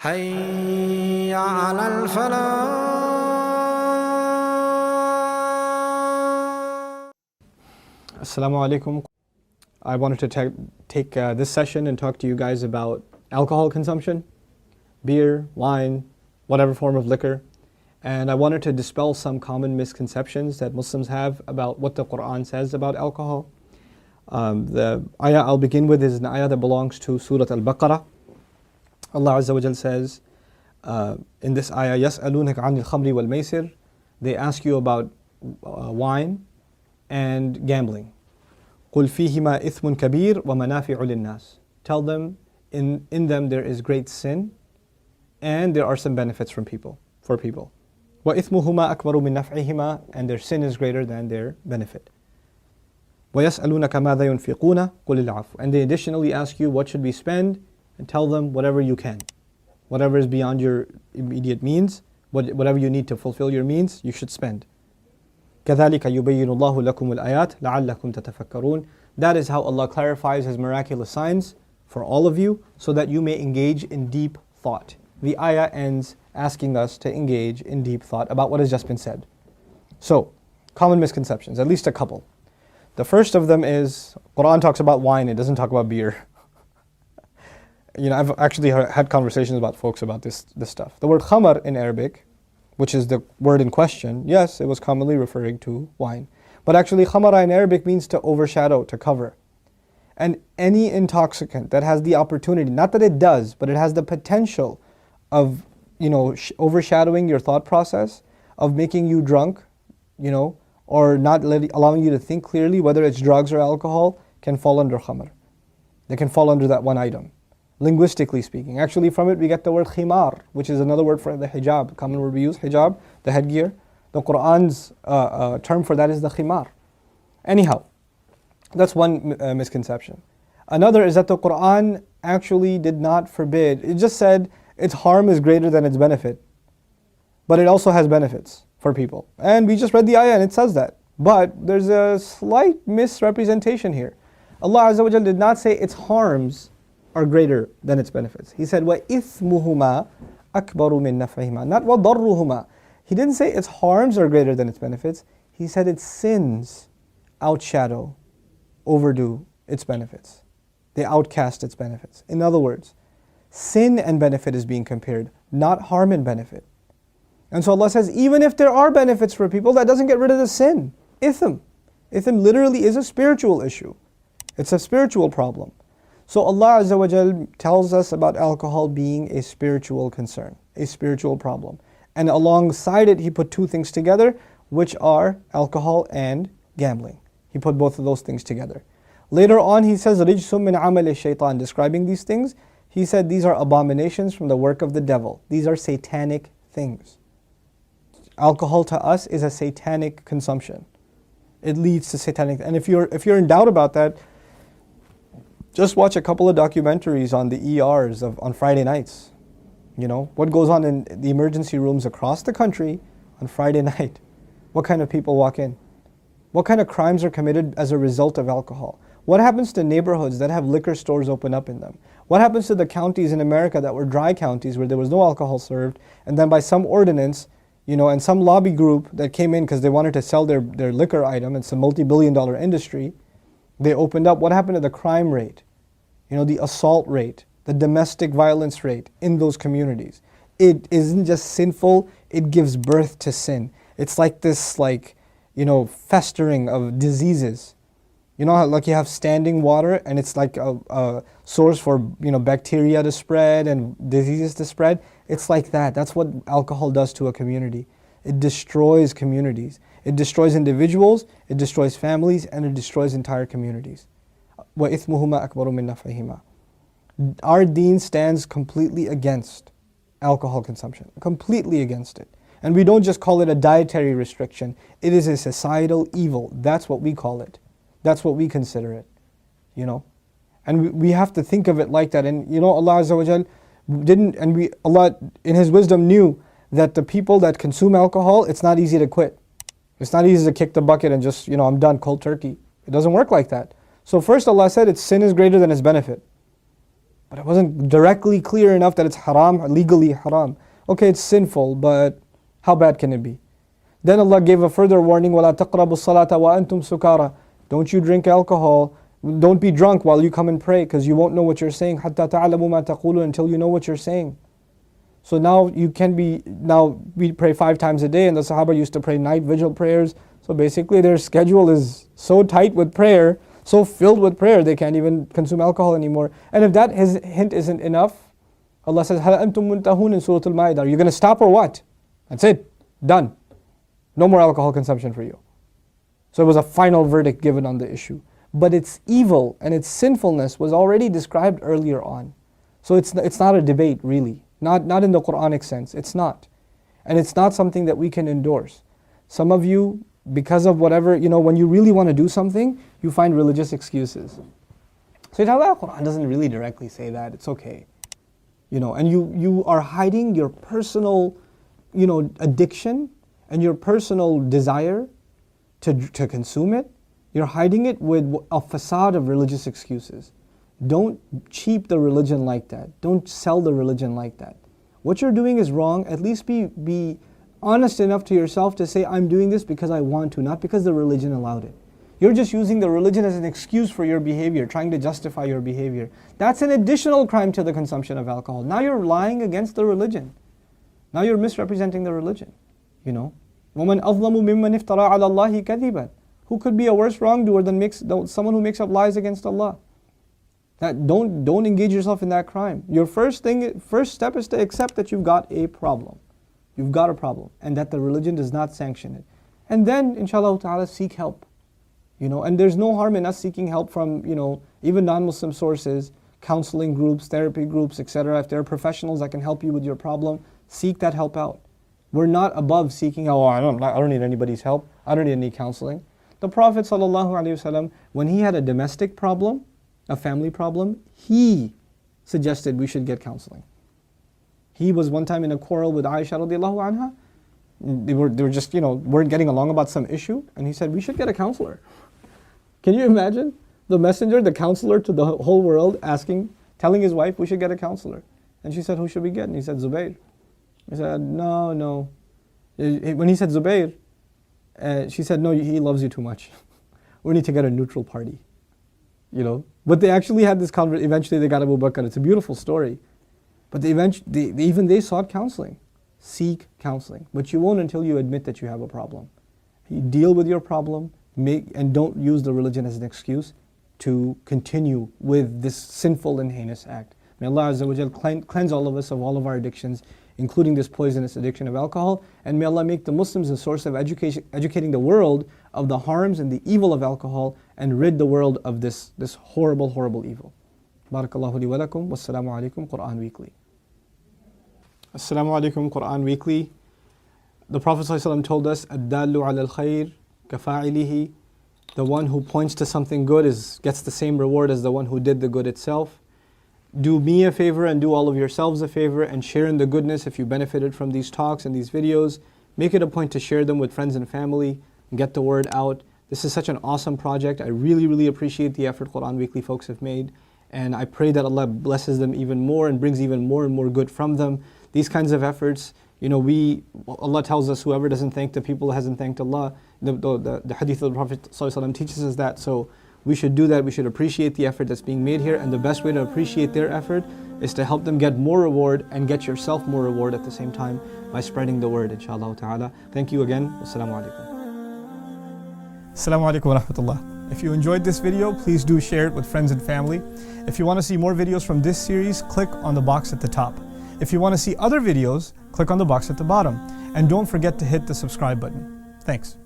حي على الفلاح. Assalamu alaikum. I wanted to take this session and talk to you guys about alcohol consumption, beer, wine, whatever form of liquor. And I wanted to dispel some common misconceptions that Muslims have about what the Quran says about alcohol. The ayah I'll begin with is an ayah that belongs to Surah Al-Baqarah. Allah Azza wa Jal says in this ayah, يَسْأَلُونَكَ عَنِ الْخَمْرِ وَالْمَيْسِرِ. They ask you about wine and gambling. قُلْ فِيهِمَا إِثْمٌ كَبِيرٌ وَمَنَافِعُ لِلنَّاسِ. Tell them, in them there is great sin and there are some benefits for people. وَإِثْمُهُمَا أَكْبَرُ مِنْ نَفْعِهِمَا. And their sin is greater than their benefit. وَيَسْأَلُونَكَ مَاذَا يُنْفِقُونَ قُلِ الْعَفْوَ. And they additionally ask you, what should we spend? And tell them whatever you can. Whatever is beyond your immediate means, whatever you need to fulfill your means, you should spend. كَذَلِكَ يُبَيِّنُ اللَّهُ لَكُمُ الْآيَاتِ لَعَلَّكُمْ تَتَفَكَّرُونَ. That is how Allah clarifies His miraculous signs for all of you, so that you may engage in deep thought. The ayah ends asking us to engage in deep thought about what has just been said. So, common misconceptions, at least a couple. The first of them is, Quran talks about wine, it doesn't talk about beer. I've actually had conversations about folks about this stuff. The word khamar in Arabic, which is the word in question, yes, it was commonly referring to wine. But actually khamara in Arabic means to overshadow, to cover. And any intoxicant that has the opportunity, not that it does, but it has the potential of, overshadowing your thought process, of making you drunk, or not allowing you to think clearly, whether it's drugs or alcohol, can fall under khamar. They can fall under that one item. Linguistically speaking. Actually from it we get the word khimar, which is another word for the hijab, common word we use, hijab, the headgear. The Quran's term for that is the khimar. Anyhow, that's one misconception. Another is that the Quran actually did not forbid, it just said its harm is greater than its benefit. But it also has benefits for people. And we just read the ayah and it says that. But there's a slight misrepresentation here. Allah Azza wa Jal did not say its harms are greater than its benefits. He said, وَإِثْمُهُمَا أَكْبَرُ مِنْ نَفْعِهِمَا. Not وَضَرُّهُمَا. He didn't say its harms are greater than its benefits. He said its sins outshadow, overdo its benefits. They outcast its benefits. In other words, sin and benefit is being compared, not harm and benefit. And so Allah says, even if there are benefits for people, that doesn't get rid of the sin. Ithm. Ithm literally is a spiritual issue. It's a spiritual problem. So Allah Azza wa Jal tells us about alcohol being a spiritual concern, a spiritual problem. And alongside it, He put two things together, which are alcohol and gambling. He put both of those things together. Later on, He says, رِجْسٌ مِّنْ عَمَلِ الشَّيْطَانِ. Describing these things, He said these are abominations from the work of the devil. These are satanic things. Alcohol to us is a satanic consumption. It leads to satanic. And if you're in doubt about that, just watch a couple of documentaries on the ERs on Friday nights. What goes on in the emergency rooms across the country on Friday night. What kind of people walk in? What kind of crimes are committed as a result of alcohol? What happens to neighborhoods that have liquor stores open up in them? What happens to the counties in America that were dry counties where there was no alcohol served, and then by some ordinance, and some lobby group that came in because they wanted to sell their liquor item, it's a multi-billion-dollar industry, they opened up. What happened to the crime rate? The assault rate, the domestic violence rate in those communities. It isn't just sinful, it gives birth to sin. It's like this, festering of diseases. Like you have standing water and it's like a source for, bacteria to spread and diseases to spread. It's like that. That's what alcohol does to a community. It destroys communities. It destroys individuals, it destroys families, and it destroys entire communities. وَإِثْمُهُمَا أَكْبَرُ مِنْ نَفْعِهِمَا. Our deen stands completely against alcohol consumption, completely against it. And we don't just call it a dietary restriction, it is a societal evil. That's what we call it. That's what we consider it. And we have to think of it like that. And Allah Azza wa Jal Allah in His wisdom knew that the people that consume alcohol, it's not easy to quit. It's not easy to kick the bucket and just, I'm done, cold turkey. It doesn't work like that. So first Allah said its sin is greater than its benefit. but it wasn't directly clear enough that it's haram, legally haram. Okay, it's sinful, but how bad can it be? Then Allah gave a further warning, وَلَا تَقْرَبُوا الصَّلَاةَ وَأَنْتُمْ سُكَارَى. Don't you drink alcohol, don't be drunk while you come and pray, because you won't know what you're saying, حَتَّى تَعْلَمُوا مَا تَقُولُونَ, until you know what you're saying. So now we pray 5 times a day, and the Sahaba used to pray night vigil prayers. So basically their schedule is so tight with prayer, so filled with prayer, they can't even consume alcohol anymore. And if that hint isn't enough, Allah says, هَلْ أَنْتُمْ مُنْتَهُونَ in Surah Al-Ma'idah. Are you going to stop or what? That's it. Done. No more alcohol consumption for you. So it was a final verdict given on the issue. But its evil and its sinfulness was already described earlier on. So it's not a debate really. Not in the Quranic sense. It's not. And it's not something that we can endorse. Some of you, because of whatever, when you really want to do something, you find religious excuses. So you tell, well, Quran doesn't really directly say that. It's okay. And you are hiding your personal, addiction and your personal desire to consume it. You're hiding it with a facade of religious excuses. Don't cheap the religion like that. Don't sell the religion like that. What you're doing is wrong. At least be honest enough to yourself to say, I'm doing this because I want to, not because the religion allowed it. You're just using the religion as an excuse for your behavior, trying to justify your behavior. That's an additional crime to the consumption of alcohol. Now you're lying against the religion. Now you're misrepresenting the religion. وَمَنْ أَظْلَمُ مِمَّنِ افْتَرَى عَلَى اللَّهِ كَذِبًا. Who could be a worse wrongdoer than someone who makes up lies against Allah? Don't engage yourself in that crime. Your first step is to accept that you've got a problem. You've got a problem, and that the religion does not sanction it. And then, inshallah ta'ala, seek help. And there's no harm in us seeking help from, even non-Muslim sources, counseling groups, therapy groups, etc. If there are professionals that can help you with your problem, seek that help out. We're not above seeking, I don't need anybody's help. I don't need any counseling. The Prophet ﷺ, when he had a domestic problem, a family problem, he suggested we should get counseling. He was one time in a quarrel with Ayah radiallahu anha. They were just, weren't getting along about some issue, and he said, we should get a counselor. Can you imagine? The messenger, the counselor to the whole world, telling his wife, we should get a counselor. And she said, who should we get? And he said, Zubayr. He said, no. When he said Zubayr, she said, no, he loves you too much. We need to get a neutral party. But they actually had this conversation. Eventually they got Abu Bakr. It's a beautiful story. But they sought counseling. Seek counseling. But you won't until you admit that you have a problem. You deal with your problem, and don't use the religion as an excuse to continue with this sinful and heinous act. May Allah Azza wa Jal cleanse all of us of all of our addictions, including this poisonous addiction of alcohol. And may Allah make the Muslims a source of educating the world of the harms and the evil of alcohol, and rid the world of this horrible, horrible evil. Barakallahu li wa lakum. Wassalamu alaikum. Quran Weekly. Assalamu alaikum. Quran Weekly. The Prophet ﷺ told us, Ad-dallu ala al-khayr kafa'ilihi. The one who points to something good gets the same reward as the one who did the good itself. Do me a favor and do all of yourselves a favor, and share in the goodness if you benefited from these talks and these videos. Make it a point to share them with friends and family and get the word out. This is such an awesome project. I really, really appreciate the effort Quran Weekly folks have made. And I pray that Allah blesses them even more and brings even more and more good from them. These kinds of efforts, Allah tells us whoever doesn't thank the people hasn't thanked Allah. The hadith of the Prophet ﷺ teaches us that. So we should do that. We should appreciate the effort that's being made here. And the best way to appreciate their effort is to help them get more reward and get yourself more reward at the same time by spreading the word, inshallah ta'ala. Thank you again. Wassalamu alaikum. Assalamu alaikum wa rahmatullah. If you enjoyed this video, please do share it with friends and family. If you want to see more videos from this series, click on the box at the top. If you want to see other videos, click on the box at the bottom. And don't forget to hit the subscribe button. Thanks.